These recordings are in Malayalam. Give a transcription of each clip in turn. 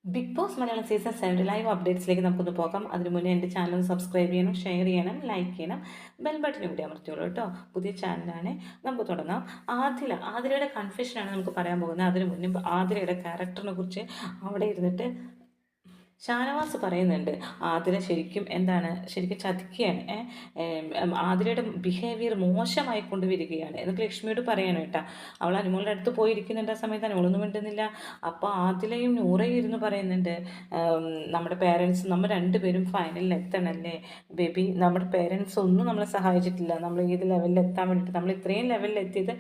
Big Boss Malayalam season 7 live അപ്ഡേറ്റ്സിലേക്ക് നമുക്കൊന്ന് പോകാം. അതിന് മുന്നേ എൻ്റെ ചാനൽ സബ്സ്ക്രൈബ് ചെയ്യണം, ഷെയർ ചെയ്യണം, ലൈക്ക് ചെയ്യണം, ബെൽ ബട്ടൺ കൂടി അമർത്തിയോളൂ കേട്ടോ. പുതിയ ചാനലാണ്. നമുക്ക് തുടങ്ങാം. ആതിരയുടെ കൺഫെഷനാണ് നമുക്ക് പറയാൻ പോകുന്നത്. അതിന് മുന്നേ ആതിരയുടെ ക്യാരക്ടറിനെ കുറിച്ച് അവിടെ ഇരുന്നിട്ട് ഷാനവാസ് പറയുന്നുണ്ട് ആതിര ശരിക്കും ചതിക്കുകയാണ്. ആതിരയുടെ ബിഹേവിയർ മോശമായിക്കൊണ്ട് വരികയാണ് എന്നൊക്കെ ലക്ഷ്മിയോട് പറയണം കേട്ടോ. അവൾ അനുമോളുടെ അടുത്ത് പോയിരിക്കുന്നുണ്ട്. ആ സമയത്ത് അനുമോളൊന്നും മിണ്ടുന്നില്ല. അപ്പോൾ ആതിലയും നൂറയും ഇരുന്ന് പറയുന്നുണ്ട്, നമ്മുടെ പേരൻസ് നമ്മൾ രണ്ടുപേരും ഫൈനലിൽ എത്തണല്ലേ ബേബി, നമ്മുടെ പേരൻസ് ഒന്നും നമ്മളെ സഹായിച്ചിട്ടില്ല. നമ്മൾ ഏത് ലെവലിൽ എത്താൻ വേണ്ടിയിട്ട് നമ്മൾ ഇത്രയും ലെവലിൽ എത്തിയത്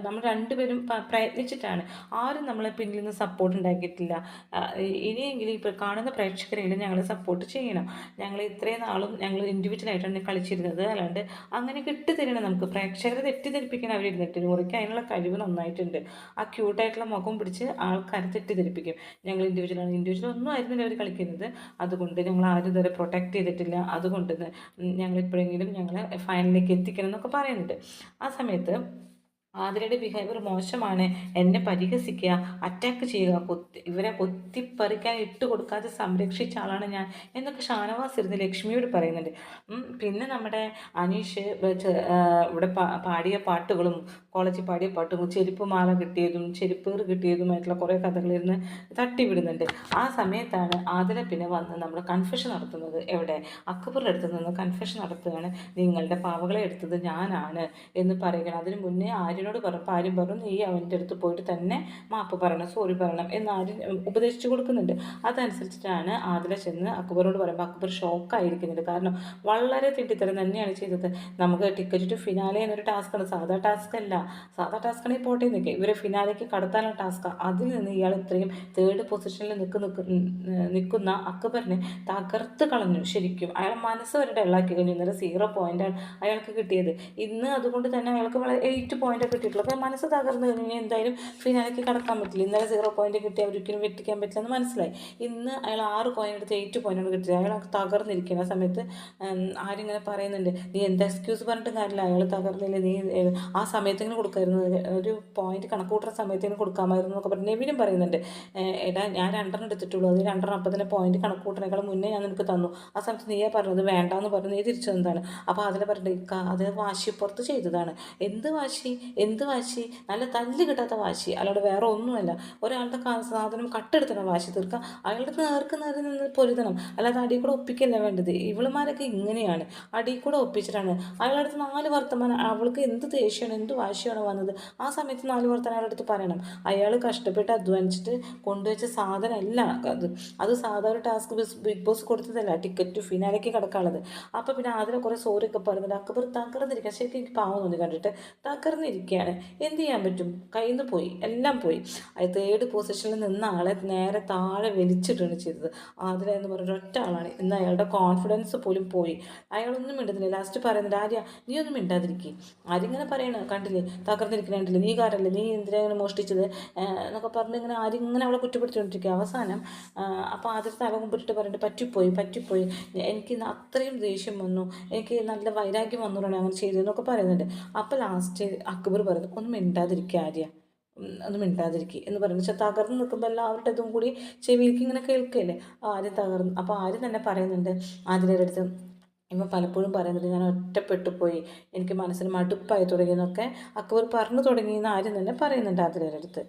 നമ്മൾ രണ്ടുപേരും പ്രയത്നിച്ചിട്ടാണ്. ആരും നമ്മളെ പിന്നിൽ നിന്ന് സപ്പോർട്ട് ഉണ്ടാക്കിയിട്ടില്ല. ഇനിയെങ്കിലും ഇപ്പോൾ കാണുന്ന പ്രേക്ഷകരെങ്കിലും ഞങ്ങൾ സപ്പോർട്ട് ചെയ്യണം. ഞങ്ങൾ ഇത്രയും നാളും ഞങ്ങൾ ഇൻഡിവിജ്വലായിട്ടാണ് കളിച്ചിരുന്നത്. അല്ലാണ്ട് അങ്ങനെ കിട്ടിത്തരണം. നമുക്ക് പ്രേക്ഷകരെ തെറ്റിദ്ധരിപ്പിക്കാൻ അവരിരുന്നിട്ട് നൂറിക്ക് അതിനുള്ള കഴിവ് നന്നായിട്ടുണ്ട്. ആ ക്യൂട്ടായിട്ടുള്ള മുഖം പിടിച്ച് ആൾക്കാരെ തെറ്റിദ്ധരിപ്പിക്കും. ഞങ്ങൾ ഇൻഡിവിജ്വൽ ഒന്നും ആയിരുന്നില്ല അവർ കളിക്കുന്നത്. അതുകൊണ്ട് ഞങ്ങൾ ആരും ഇതുവരെ പ്രൊട്ടക്റ്റ് ചെയ്തിട്ടില്ല. അതുകൊണ്ട് ഞങ്ങൾ ഇപ്പോഴെങ്കിലും ഞങ്ങളെ ഫൈനലിലേക്ക് എത്തിക്കണം എന്നൊക്കെ പറയുന്നുണ്ട്. ആ സമയത്ത് ആതിരയുടെ ബിഹേവിയർ മോശമാണ്, എന്നെ പരിഹസിക്കുക, അറ്റാക്ക് ചെയ്യുക, ഇവരെ കൊത്തിപ്പറിക്കാൻ കൊടുക്കാതെ സംരക്ഷിച്ച ആളാണ് ഞാൻ എന്നൊക്കെ ഷാനവാസ് ഇരുന്ന് ലക്ഷ്മിയോട് പറയുന്നുണ്ട്. പിന്നെ നമ്മുടെ അനീഷ് ഇവിടെ പാടിയ പാട്ടുകളും കോളേജിൽ പാടിയ പാട്ടുകളും ചെരുപ്പ് മാല കിട്ടിയതും ചെരുപ്പേർ കിട്ടിയതുമായിട്ടുള്ള കുറേ കഥകളിരുന്ന് തട്ടിവിടുന്നുണ്ട്. ആ സമയത്താണ് ആതിര പിന്നെ വന്ന് നമ്മൾ കൺഫെഷൻ നടത്തുന്നത്. എവിടെ? അക്ബറിൻ്റെ അടുത്ത് നിന്ന് കൺഫെഷൻ നടത്തുകയാണ്. നിങ്ങളുടെ പാവകളെ എടുത്തത് ഞാനാണ് എന്ന് പറയുകയാണ്. അതിന് മുന്നേ ആര്യനോട് പറഞ്ഞപ്പോൾ ആര്യം പറഞ്ഞു, നീ അവൻ്റെ അടുത്ത് പോയിട്ട് തന്നെ മാപ്പ് പറയണം, സോറി പറയണം എന്ന് ആര്യൻ ഉപദേശിച്ചു കൊടുക്കുന്നുണ്ട്. അതനുസരിച്ചിട്ടാണ് ആതിര ചെന്ന് അക്ബറോട് പറയുമ്പോൾ അക്ബർ ഷോക്കായിരിക്കുന്നുണ്ട്. കാരണം വളരെ തെറ്റിത്തരം തന്നെയാണ് ചെയ്തത്. നമുക്ക് ടിക്കറ്റ് ടു ഫിനാലെ എന്നൊരു ടാസ്ക്കാണ്, സാധാ ടാസ്ക് അല്ല. സാധാ ടാസ്ക്കാണെങ്കിൽ പോട്ടെ നിൽക്കുക, ഇവരെ ഫിനാലേക്ക് കടത്താനുള്ള ടാസ്ക്കാണ്. അതിൽ നിന്ന് ഇയാൾ ഇത്രയും തേർഡ് പൊസിഷനിൽ നിൽക്കുന്ന അക്ബറിനെ തകർത്ത് കളഞ്ഞു. ശരിക്കും അയാൾ മനസ്സ് വരെ ഡള്ളാക്കി കഴിഞ്ഞു. ഇന്നലെ 0 പോയിൻ്റാണ് അയാൾക്ക് കിട്ടിയത്. ഇന്ന് അതുകൊണ്ട് തന്നെ അയാൾക്ക് 8 പോയിൻ്റ് കിട്ടിയിട്ടുള്ളൂ. അപ്പോൾ മനസ്സ് തകർന്നു കഴിഞ്ഞാൽ എന്തായാലും ഫിനാലേക്ക് കടക്കാൻ പറ്റില്ല. ഇന്നലെ 0 പോയിൻ്റ് കിട്ടി ഒരിക്കലും വെട്ടിക്കാൻ പറ്റില്ല എന്ന് മനസ്സിലായി. ഇന്ന് അയാൾ 6 പോയിൻ്റ് എടുത്ത് 8 പോയിൻ്റാണ് കിട്ടിയത്. അയാൾ തകർന്നിരിക്കുന്ന ആ സമയത്ത് ആരിങ്ങനെ പറയുന്നുണ്ട്, നീ എന്താ എക്സ്ക്യൂസ് പറഞ്ഞിട്ടും കാര്യമില്ല, അയാൾ തകർന്നില്ല, നീ ആ സമയത്തെങ്കിലും കൊടുക്കായിരുന്നു, ഒരു പോയിന്റ് കണക്ക് കൂട്ടുന്ന സമയത്തേനും കൊടുക്കാമായിരുന്നു എന്നൊക്കെ പറഞ്ഞ് നെവിനും പറയുന്നുണ്ട്. എടാ ഞാൻ 2 എടുത്തിട്ടുള്ളൂ, അത് 2 അപ്പം തന്നെ പോയിന്റ് കണക്ക് കൂട്ടണേക്കാളും മുന്നേ ഞാൻ നിനക്ക് തന്നു. ആ സമയത്ത് നീയാ പറഞ്ഞത് വേണ്ടാന്ന് പറഞ്ഞ് നീ തിരിച്ചു എന്താണ്. അപ്പോൾ അതിൽ പറഞ്ഞിട്ട് അത് വാശിപ്പുറത്ത് ചെയ്തതാണ്. എന്ത് വാശി? നല്ല തല്ല് കിട്ടാത്ത വാശി, അല്ലാതെ വേറെ ഒന്നുമല്ല. ഒരാളുടെ സാധനം കട്ടെടുത്തണം വാശി തീർക്കുക, അയാളുടെ നേർക്ക് നേരെ നിന്ന് പൊരുതണം, അല്ലാതെ അടിയിൽ കൂടെ ഒപ്പിക്കല്ല വേണ്ടത്. ഇവളുമാരൊക്കെ ഇങ്ങനെയാണ്, അടിയിൽ കൂടെ ഒപ്പിച്ചിട്ടാണ്. അയാളടുത്ത് 4 വർത്തമാനം, അവൾക്ക് എന്ത് ദേഷ്യമാണ് എന്ത് വാശിയാണ് വന്നത്, ആ സമയത്ത് 4 വർത്തമാനം അയാളടുത്ത് പറയണം. അയാൾ കഷ്ടപ്പെട്ട് അധ്വാനിച്ചിട്ട് കൊണ്ടുവച്ച സാധനമല്ല അത് സാധാ ഒരു ടാസ്ക് ബിഗ് ബോസ് കൊടുത്തതല്ല, ടിക്കറ്റ് ടു ഫിനാലേക്ക് കിടക്കാനുള്ളത്. അപ്പോൾ പിന്നെ അതിനെ കുറേ സോറിയൊക്കെ പറയുന്നുണ്ട്. അക്ബർ തകർന്നിരിക്കുക, ശരിക്കും എനിക്ക് പാവം തോന്നി കണ്ടിട്ട്. തകർന്നിരിക്കുകയാണ്. എന്ത് ചെയ്യാൻ പറ്റും? കയ്യിൽ നിന്ന് പോയി, എല്ലാം പോയി. അത് തേർഡ് പൊസിഷനിൽ നിന്ന ആളെ നേരെ താഴെ വലിച്ചിട്ടാണ് ചെയ്തത്. ആതിര എന്ന് പറഞ്ഞ ഒറ്റ ആളാണ്. ഇന്ന് അയാളുടെ കോൺഫിഡൻസ് പോലും പോയി. അയാളൊന്നും മിണ്ടുന്നില്ല. ലാസ്റ്റ് പറയുന്നുണ്ട്, ആര്യ നീ ഒന്നും മിണ്ടാതിരിക്കും. ആരിങ്ങനെ പറയണ കണ്ടില്ലേ, തകർന്നിരിക്കുന്ന കണ്ടില്ലേ, നീ കാരല്ലേ, നീ എന്തിനാണ് മോഷ്ടിച്ചത് എന്നൊക്കെ പറഞ്ഞ് ഇങ്ങനെ ആരിങ്ങനെ അവളെ കുറ്റപ്പെടുത്തിക്കൊണ്ടിരിക്കുക. അവസാനം അപ്പോൾ ആദ്യത്തെ തല മുമ്പിട്ട് പറഞ്ഞിട്ട് പറ്റിപ്പോയി, എനിക്ക് അത്രയും ദേഷ്യം വന്നു, എനിക്ക് നല്ല വൈരാഗ്യം വന്നുകൊണ്ടാണ് അങ്ങനെ ചെയ്തതെന്നൊക്കെ പറയുന്നുണ്ട്. അപ്പോൾ ലാസ്റ്റ് അക്ബർ പറയുന്നു, ഒന്നും മിണ്ടാതിരിക്കുക ആര്യ, ഒന്നും മിണ്ടാതിരിക്കുക എന്ന് പറയുന്നത് വെച്ചാൽ തകർന്ന് നിൽക്കുമ്പോൾ എല്ലാവരുടെ ഇതും കൂടി ചെവിയിലേക്ക് ഇങ്ങനെ കേൾക്കുകയല്ലേ. ആര്യം തകർന്നു. അപ്പോൾ ആര്യം തന്നെ പറയുന്നുണ്ട് ആതിരയുടെ അടുത്ത്, ഇവ പലപ്പോഴും പറയുന്നുണ്ട് ഞാൻ ഒറ്റപ്പെട്ടു പോയി, എനിക്ക് മനസ്സിന് മടുപ്പായി തുടങ്ങിയെന്നൊക്കെ അക്ബർ പറഞ്ഞു തുടങ്ങിയെന്ന് ആര്യം തന്നെ പറയുന്നുണ്ട് ആതിരയുടെ അടുത്ത്.